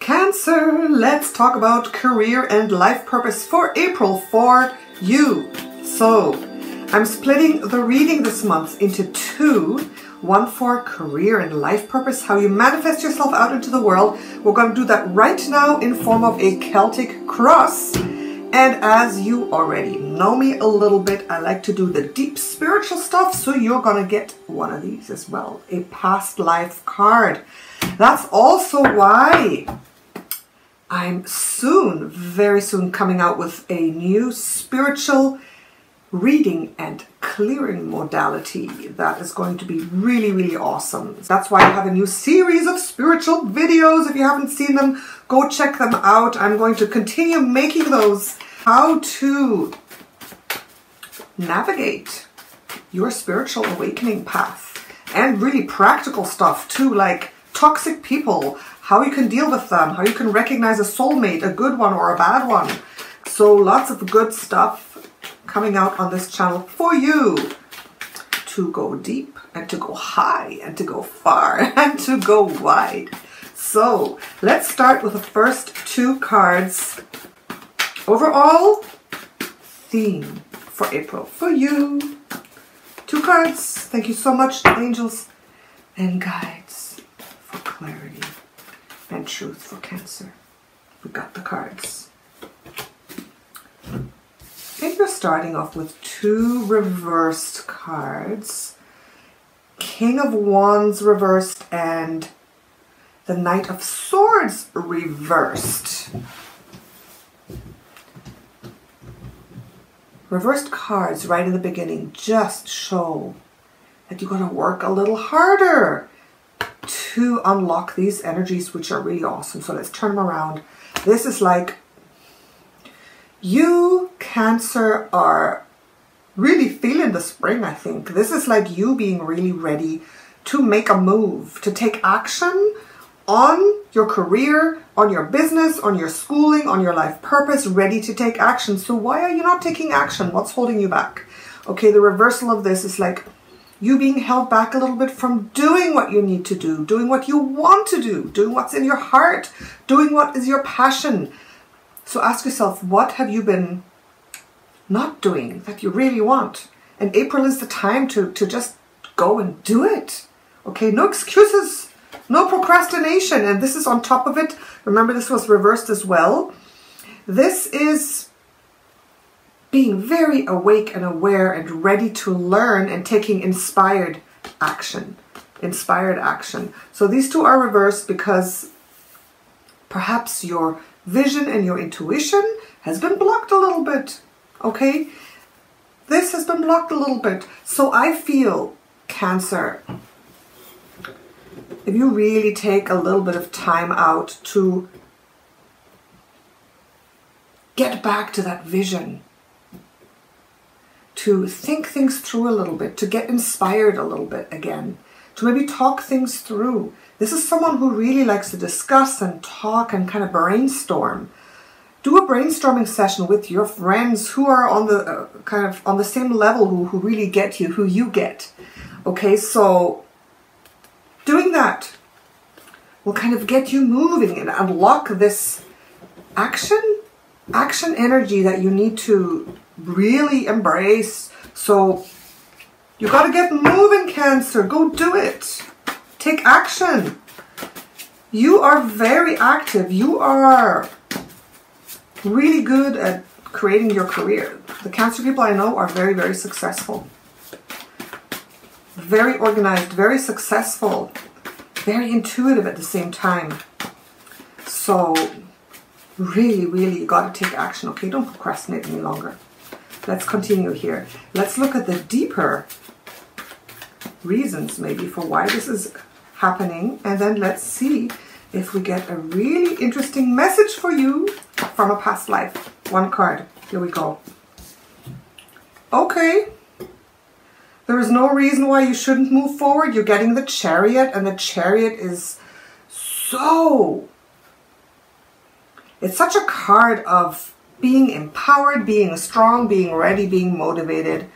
Cancer, let's talk about career and life purpose for April for you. So, I'm splitting the reading this month into two. One for career and life purpose, how you manifest yourself out into the world. We're going to do that right now in form of a Celtic cross. And as you already know me a little bit, I like to do the deep spiritual stuff. So you're going to get one of these as well, a past life card. That's also why I'm soon, very soon, coming out with a new spiritual reading and clearing modality that is going to be really, really awesome. That's why I have a new series of spiritual videos. If you haven't seen them, go check them out. I'm going to continue making those. How to navigate your spiritual awakening path, and really practical stuff too, like toxic people, how you can deal with them, how you can recognize a soulmate, a good one or a bad one. So lots of good stuff coming out on this channel for you to go deep and to go high and to go far and to go wide. So let's start with the first two cards. Overall theme for April for you. Two cards. Thank you so much, angels and guides, for clarity and truth for Cancer. We got the cards. I think we're starting off with two reversed cards. King of Wands reversed and the Knight of Swords reversed. Reversed cards right in the beginning just show that you're going to work a little harder to unlock these energies, which are really awesome. So let's turn them around. This is like you, Cancer, are really feeling the spring, I think. This is like you being really ready to make a move, to take action on your career, on your business, on your schooling, on your life purpose, ready to take action. So why are you not taking action? What's holding you back? Okay, the reversal of this is like you being held back a little bit from doing what you need to do, doing what you want to do, doing what's in your heart, doing what is your passion. So ask yourself, what have you been not doing that you really want? And April is the time to just go and do it. Okay, no excuses. No procrastination, and this is on top of it. Remember, this was reversed as well. This is being very awake and aware and ready to learn and taking inspired action. Inspired action. So these two are reversed because perhaps your vision and your intuition has been blocked a little bit. Okay? This has been blocked a little bit. So I feel, Cancer, if you really take a little bit of time out to get back to that vision, to think things through a little bit, to get inspired a little bit again, to maybe talk things through. This is someone who really likes to discuss and talk and kind of brainstorm. Do a brainstorming session with your friends who are on the kind of on the same level, who really get you, who you get. Okay, so doing that will kind of get you moving and unlock this action energy that you need to really embrace. So you got to get moving, Cancer. Go do it. Take action. You are very active. You are really good at creating your career. The Cancer people I know are very, very successful. Very organized, very successful, very intuitive at the same time. So really, really, you got to take action. Okay, don't procrastinate any longer. Let's continue here. Let's look at the deeper reasons maybe for why this is happening. And then let's see if we get a really interesting message for you from a past life. One card. Here we go. Okay. There is no reason why you shouldn't move forward. You're getting the Chariot, and the Chariot is so... It's such a card of being empowered, being strong, being ready, being motivated.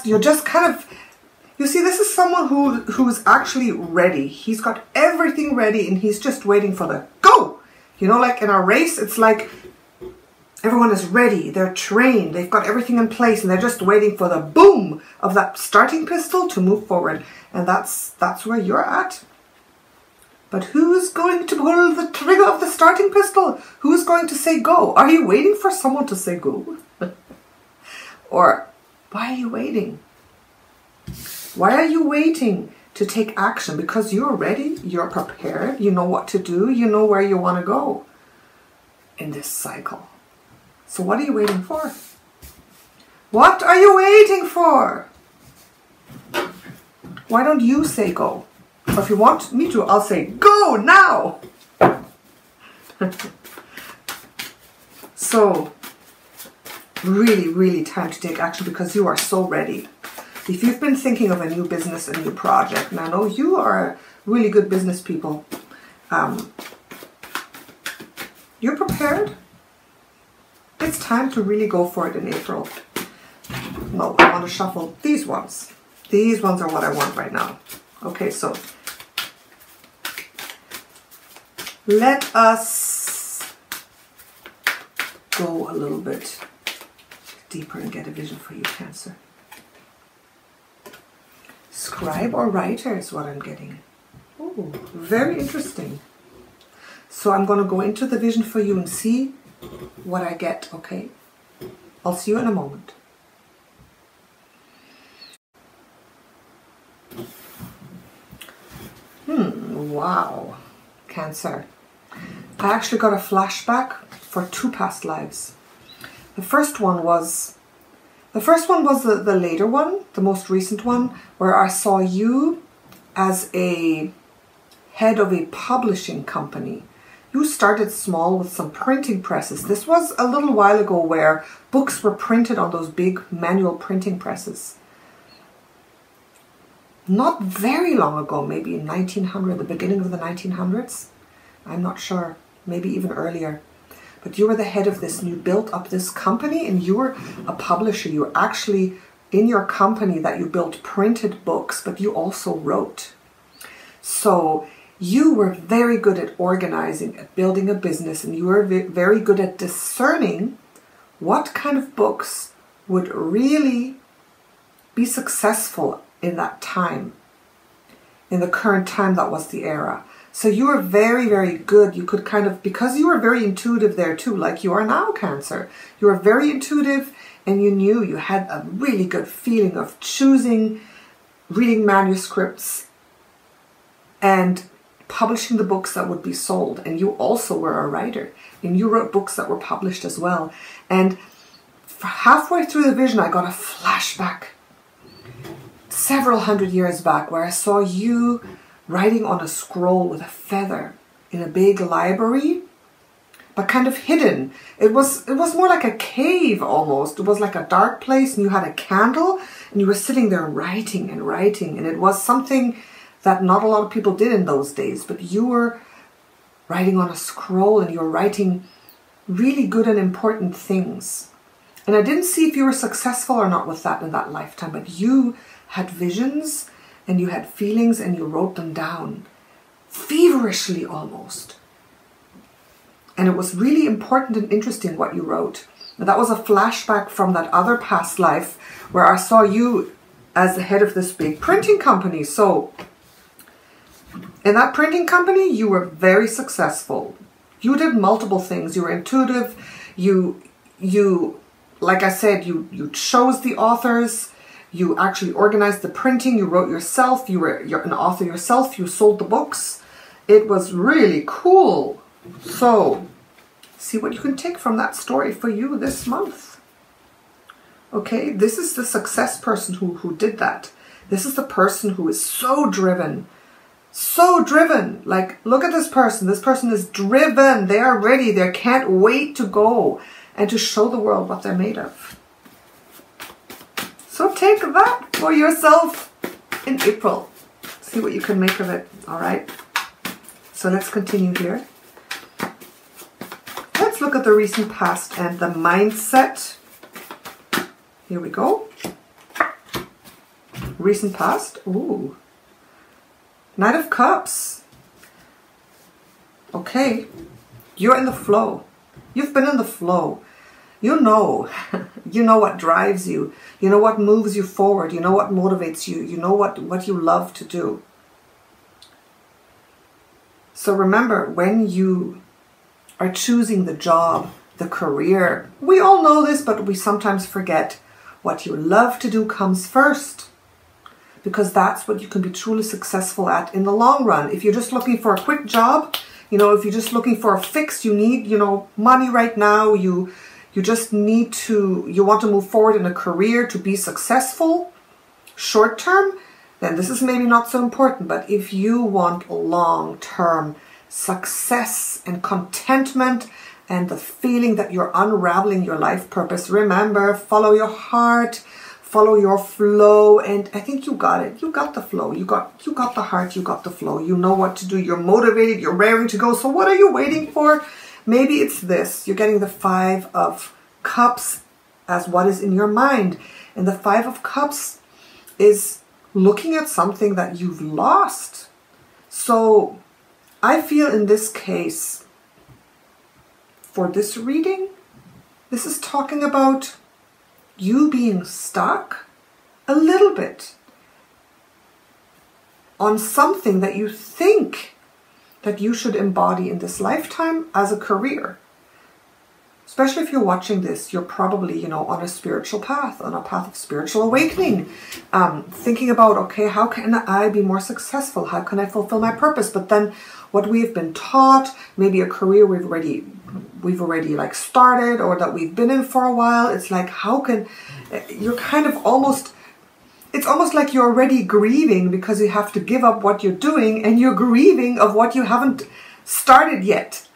You're just kind of... You see, this is someone who's actually ready. He's got everything ready, and he's just waiting for the go. You know, like in a race, it's like everyone is ready, they're trained, they've got everything in place, and they're just waiting for the boom of that starting pistol to move forward. And that's where you're at. But who's going to pull the trigger of the starting pistol? Who's going to say go? Are you waiting for someone to say go? Or why are you waiting? Why are you waiting to take action? Because you're ready, you're prepared, you know what to do, you know where you want to go in this cycle. So what are you waiting for? What are you waiting for? Why don't you say go? Or if you want me to, I'll say go now. So really, really time to take action because you are so ready. If you've been thinking of a new business, a new project, and I know you are really good business people, you're prepared. It's time to really go for it in April. No, I want to shuffle these ones. These ones are what I want right now. Okay, so let us go a little bit deeper and get a vision for you, Cancer. Scribe or writer is what I'm getting. Oh, very interesting. So I'm going to go into the vision for you and see what I get, okay? I'll see you in a moment. Wow, Cancer. I actually got a flashback for 2 past lives. The first one was the later one, the most recent one, where I saw you as a head of a publishing company. You started small with some printing presses. This was a little while ago where books were printed on those big manual printing presses. Not very long ago, maybe in 1900, the beginning of the 1900s. I'm not sure, maybe even earlier. But you were the head of this and you built up this company and you were a publisher. You were actually in your company that you built printed books, but you also wrote. So you were very good at organizing, at building a business, and you were very good at discerning what kind of books would really be successful in that time, in the current time that was the era. So you were very, very good. You could kind of, because you were very intuitive there too, like you are now, Cancer. You were very intuitive and you knew, you had a really good feeling of choosing, reading manuscripts and publishing the books that would be sold. And you also were a writer and you wrote books that were published as well. And halfway through the vision, I got a flashback several hundred years back where I saw you writing on a scroll with a feather in a big library, but kind of hidden. It was more like a cave almost. It was like a dark place and you had a candle and you were sitting there writing and writing, and it was something that not a lot of people did in those days, but you were writing on a scroll and you were writing really good and important things. And I didn't see if you were successful or not with that in that lifetime, but you had visions and you had feelings and you wrote them down feverishly almost. And it was really important and interesting what you wrote. And that was a flashback from that other past life where I saw you as the head of this big printing company. So in that printing company, you were very successful. You did multiple things. You were intuitive. You like I said, you chose the authors. You actually organized the printing. You wrote yourself. You're an author yourself. You sold the books. It was really cool. So see what you can take from that story for you this month. Okay, this is the success person who did that. This is the person who is so driven. So driven. Like, look at this person. This person is driven. They are ready. They can't wait to go and to show the world what they're made of. So take that for yourself in April. See what you can make of it. All right. So let's continue here. Let's look at the recent past and the mindset. Here we go. Recent past. Ooh. Knight of Cups. Okay. You're in the flow. You've been in the flow. You know what drives you. You know what moves you forward. You know what motivates you. You know what you love to do. So remember, when you are choosing the job, the career, we all know this, but we sometimes forget what you love to do comes first. Because that's what you can be truly successful at in the long run. If you're just looking for a quick job, if you're just looking for a fix, you need, money right now, you just need to, you want to move forward in a career to be successful short term, then this is maybe not so important. But if you want long-term success and contentment and the feeling that you're unraveling your life purpose, remember, follow your heart, follow your flow, and I think you got it. You got the flow. You got the heart. You got the flow. You know what to do. You're motivated. You're raring to go. So what are you waiting for? Maybe it's this. You're getting the 5 of Cups as what is in your mind. And the 5 of Cups is looking at something that you've lost. So I feel in this case, for this reading, this is talking about you being stuck a little bit on something that you think that you should embody in this lifetime as a career. Especially if you're watching this, you're probably, on a spiritual path, on a path of spiritual awakening. Thinking about, okay, how can I be more successful? How can I fulfill my purpose? But then what we've been taught, maybe a career we've already like started or that we've been in for a while. It's like, how can, you're kind of almost, it's almost like you're already grieving because you have to give up what you're doing and you're grieving of what you haven't started yet.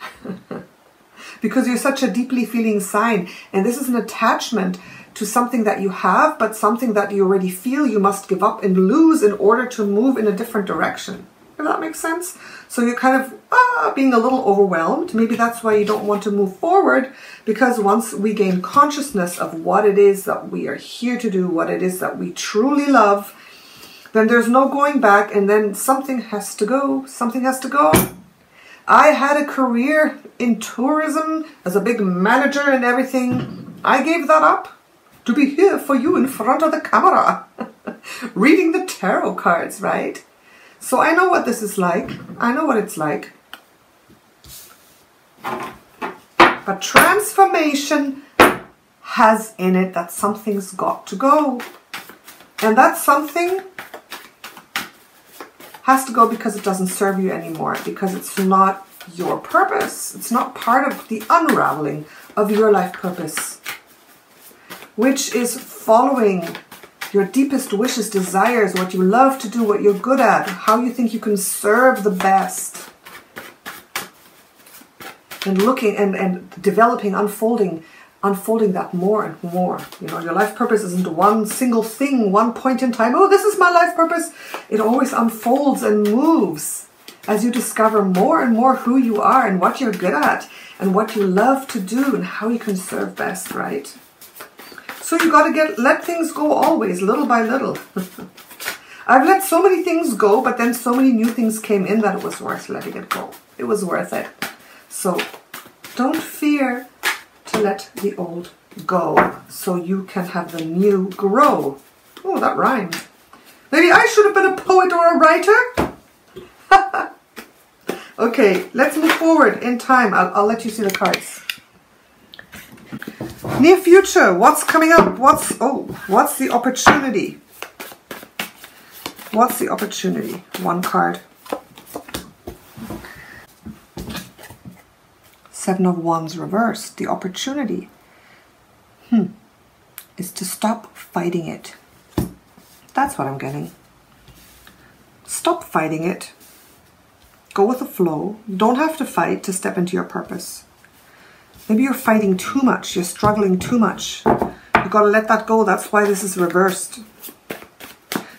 Because you're such a deeply feeling sign. And this is an attachment to something that you have, but something that you already feel you must give up and lose in order to move in a different direction. If that makes sense? So you're kind of being a little overwhelmed. Maybe that's why you don't want to move forward, because once we gain consciousness of what it is that we are here to do, what it is that we truly love, then there's no going back, and then something has to go. Something has to go. I had a career in tourism as a big manager and everything. I gave that up to be here for you in front of the camera, reading the tarot cards, right? So I know what this is like. I know what it's like. But transformation has in it that something's got to go. And that something has to go because it doesn't serve you anymore, because it's not your purpose. It's not part of the unraveling of your life purpose, which is following your deepest wishes, desires, what you love to do, what you're good at, how you think you can serve the best. And looking and developing, unfolding that more and more. Your life purpose isn't one single thing, one point in time. Oh, this is my life purpose. It always unfolds and moves as you discover more and more who you are and what you're good at and what you love to do and how you can serve best, right? So you got to let things go always, little by little. I've let so many things go, but then so many new things came in that it was worth letting it go. It was worth it. So don't fear to let the old go so you can have the new grow. Oh, that rhymed. Maybe I should have been a poet or a writer. Okay, let's move forward in time. I'll let you see the cards. Near future, what's coming up? What's the opportunity? What's the opportunity? One card. 7 of Wands reversed. The opportunity is to stop fighting it. That's what I'm getting. Stop fighting it. Go with the flow. You don't have to fight to step into your purpose. Maybe you're fighting too much. You're struggling too much. You've got to let that go. That's why this is reversed.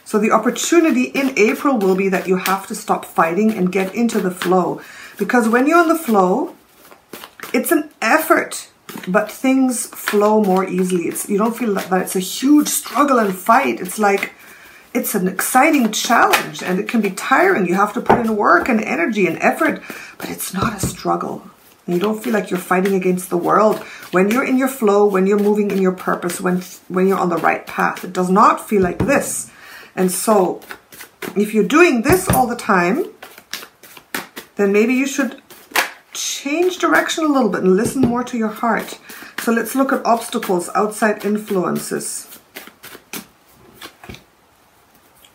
So the opportunity in April will be that you have to stop fighting and get into the flow. Because when you're in the flow, it's an effort, but things flow more easily. You don't feel that it's a huge struggle and fight. It's like, it's an exciting challenge, and it can be tiring. You have to put in work and energy and effort, but it's not a struggle. You don't feel like you're fighting against the world. When you're in your flow, when you're moving in your purpose, when you're on the right path, it does not feel like this. And so if you're doing this all the time, then maybe you should change direction a little bit and listen more to your heart. So let's look at obstacles, outside influences.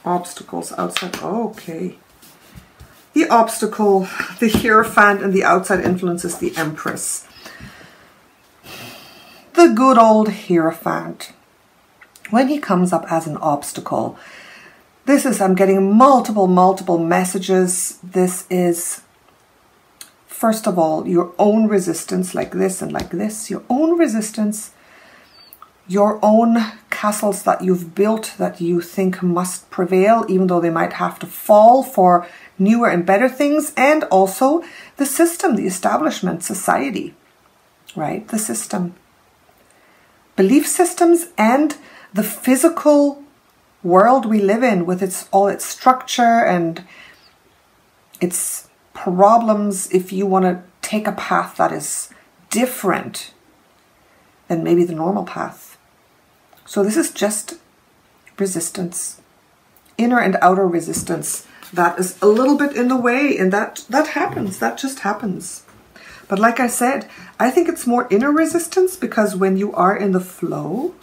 Obstacles, outside, okay. The obstacle, the Hierophant, and the outside influences, the Empress. The good old Hierophant. When he comes up as an obstacle, this is, I'm getting multiple messages. This is, first of all, your own resistance, like this and like this. Your own resistance, your own castles that you've built that you think must prevail, even though they might have to fall for newer and better things. And also the system, the establishment, society, right? The system. Belief systems and the physical world we live in with all its structure and its problems. If you want to take a path that is different than maybe the normal path. So this is just resistance, inner and outer resistance. That is a little bit in the way, and that happens. That just happens. But like I said, I think it's more inner resistance, because when you are in the flow,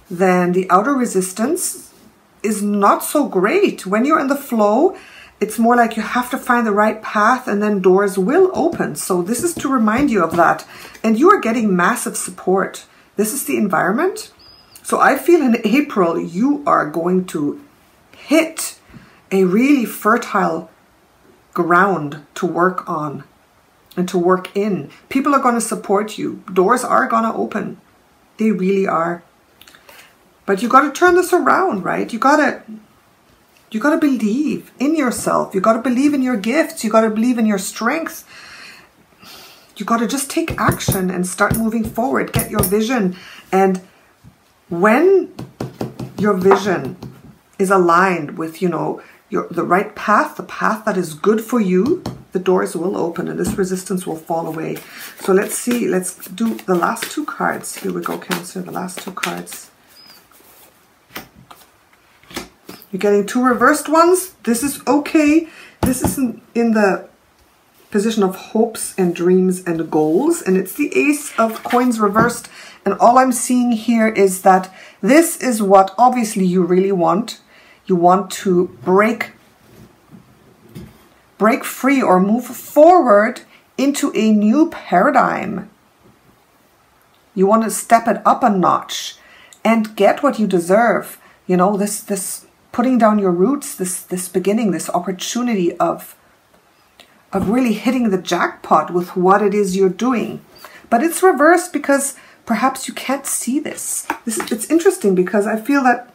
then the outer resistance is not so great. When you're in the flow, it's more like you have to find the right path, and then doors will open. So this is to remind you of that. And you are getting massive support. This is the environment. So I feel in April, you are going to hit a really fertile ground to work on and to work in. People are going to support you. Doors are going to open. They really are. But you got to turn this around, right? You got to believe in yourself. You got to believe in your gifts. You got to believe in your strength. You got to just take action and start moving forward. Get your vision. And when your vision is aligned with, you know, the right path, the path that is good for you, the doors will open and this resistance will fall away. So let's see. Let's do the last two cards. Here we go, Cancer. The last two cards. You're getting two reversed ones. This is okay. This is in the position of hopes and dreams and goals. And it's the Ace of Coins reversed. And all I'm seeing here is that this is what obviously you really want. You want to break free or move forward into a new paradigm. You want to step it up a notch and get what you deserve. You know, this putting down your roots, this beginning, this opportunity of really hitting the jackpot with what it is you're doing. But it's reversed because perhaps you can't see this. It's interesting because I feel that,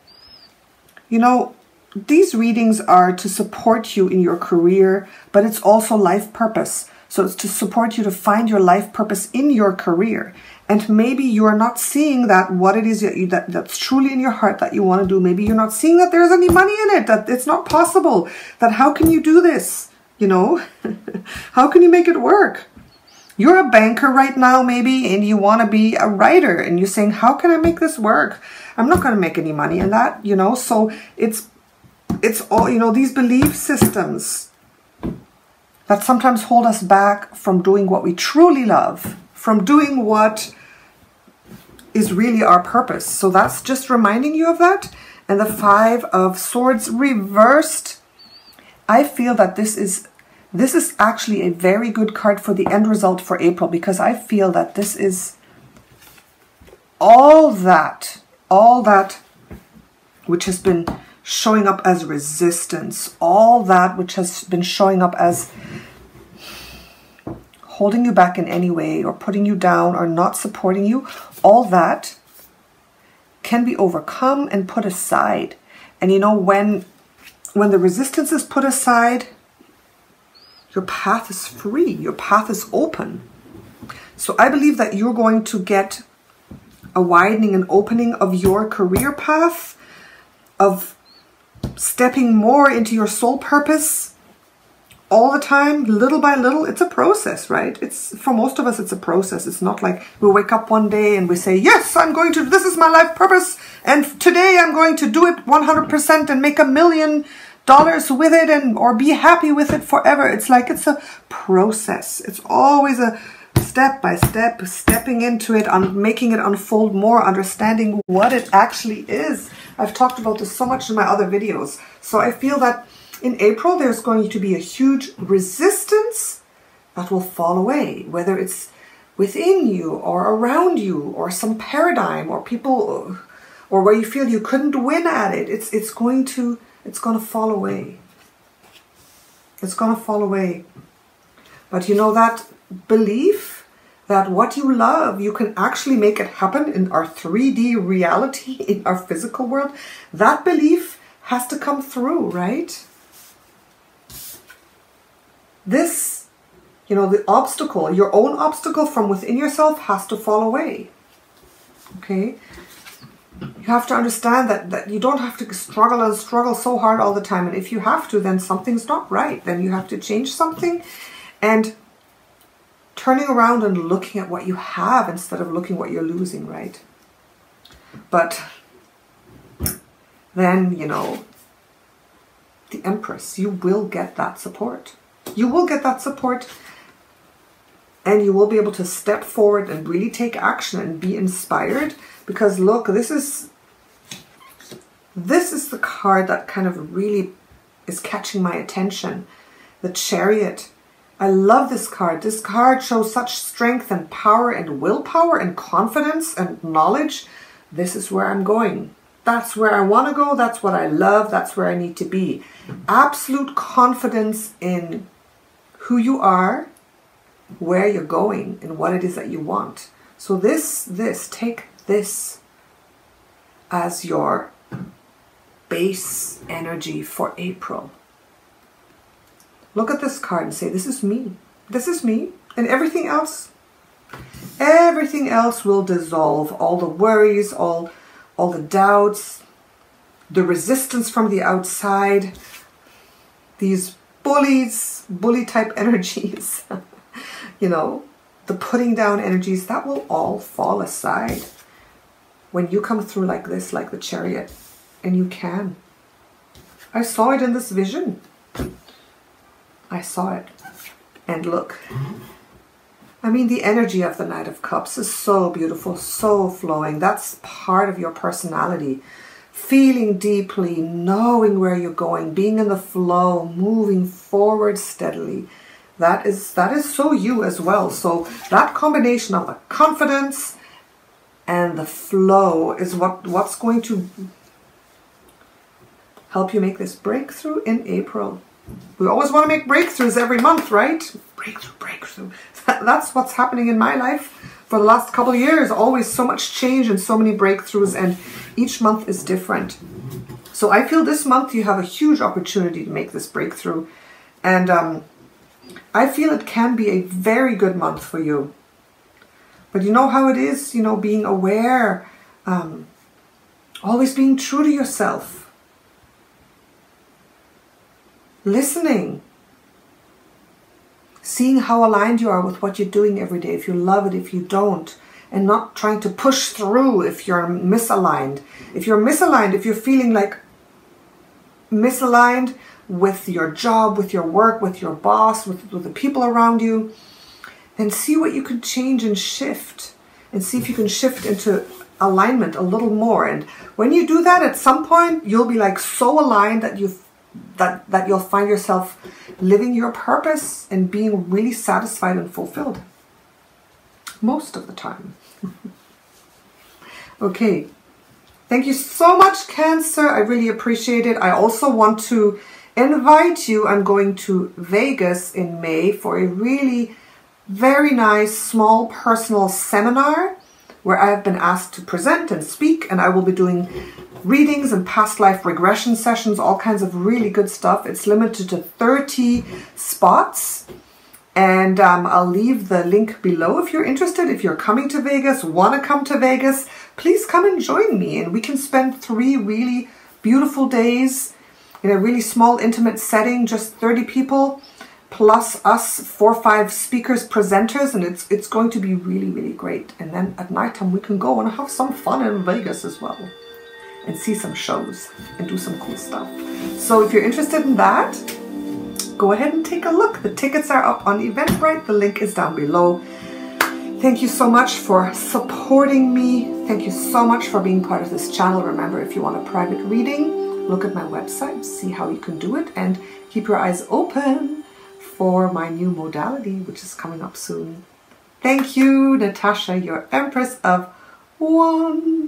you know, these readings are to support you in your career, but it's also life purpose. So it's to support you to find your life purpose in your career. And maybe you are not seeing that what it is that's truly in your heart that you want to do. Maybe you're not seeing that there's any money in it, that it's not possible, that how can you do this? You know, how can you make it work? You're a banker right now, maybe, and you want to be a writer, and you're saying, how can I make this work? I'm not going to make any money in that, you know, so it's all, you know, these belief systems that sometimes hold us back from doing what we truly love, from doing what is really our purpose. So that's just reminding you of that. And the Five of Swords reversed. I feel that this is actually a very good card for the end result for April, because I feel that this is all that which has been showing up as resistance, all that which has been showing up as holding you back in any way or putting you down or not supporting you, all that can be overcome and put aside. And you know, when the resistance is put aside, your path is free, your path is open. So I believe that you're going to get a widening and opening of your career path, of stepping more into your soul purpose, all the time, little by little. It's a process, right? It's, for most of us, it's a process. It's not like we wake up one day and we say, yes, this is my life purpose, and today I'm going to do it 100% and make $1 million with it, or be happy with it forever. It's like, it's a process. It's always a step by step, stepping into it, making it unfold more, understanding what it actually is. I've talked about this so much in my other videos. So I feel that in April, there's going to be a huge resistance that will fall away, whether it's within you or around you, or some paradigm, or people, or where you feel you couldn't win at it. It's going to fall away. It's going to fall away. But you know, that belief that what you love, you can actually make it happen in our 3D reality, in our physical world, that belief has to come through, right? This, you know, the obstacle, your own obstacle from within yourself has to fall away. Okay? You have to understand that you don't have to struggle and struggle so hard all the time. And if you have to, then something's not right. Then you have to change something. And turning around and looking at what you have instead of looking what you're losing, right? But then, you know, the Empress, you will get that support. You will get that support, and you will be able to step forward and really take action and be inspired. Because look, this is the card that kind of really is catching my attention. The Chariot. I love this card. This card shows such strength and power and willpower and confidence and knowledge. This is where I'm going. That's where I want to go. That's what I love. That's where I need to be. Absolute confidence in who you are, where you're going, and what it is that you want. So take this as your base energy for April. Look at this card and say, this is me. This is me. And everything else will dissolve. All the worries, all the doubts, the resistance from the outside, these bully type energies, you know, the putting down energies, that will all fall aside when you come through like this, like the Chariot. And you can. I saw it in this vision. I saw it. And look, I mean, the energy of the Knight of Cups is so beautiful, so flowing. That's part of your personality. Feeling deeply, knowing where you're going, being in the flow, moving forward steadily. That is so you as well. So that combination of the confidence and the flow is what's going to help you make this breakthrough in April. We always want to make breakthroughs every month, right? Breakthrough. That's what's happening in my life for the last couple of years. Always so much change and so many breakthroughs, and each month is different. So I feel this month you have a huge opportunity to make this breakthrough. And I feel it can be a very good month for you. But you know how it is, you know, being aware, always being true to yourself. Listening, seeing how aligned you are with what you're doing every day, if you love it, if you don't, and not trying to push through if you're misaligned. If you're misaligned, if you're feeling like misaligned with your job, with your work, with your boss, with the people around you, then see what you can change and shift, and see if you can shift into alignment a little more. And when you do that, at some point, you'll be like so aligned that you'll find yourself living your purpose and being really satisfied and fulfilled. Most of the time. Okay. Thank you so much, Cancer. I really appreciate it. I also want to invite you. I'm going to Vegas in May for a really very nice, small, personal seminar where I have been asked to present and speak, and I will be doing readings and past life regression sessions, all kinds of really good stuff. It's limited to 30 spots, and I'll leave the link below if you're interested. If you're coming to Vegas, want to come to Vegas, please come and join me, and we can spend 3 really beautiful days in a really small, intimate setting, just 30 people, plus us 4 or 5 speakers, presenters, and it's going to be really, really great. And then at nighttime we can go and have some fun in Vegas as well, and see some shows and do some cool stuff. So if you're interested in that, go ahead and take a look. The tickets are up on Eventbrite. The link is down below. Thank you so much for supporting me. Thank you so much for being part of this channel. Remember, if you want a private reading, look at my website, see how you can do it, and keep your eyes open for my new modality, which is coming up soon. Thank you, Natasha, your Empress of One.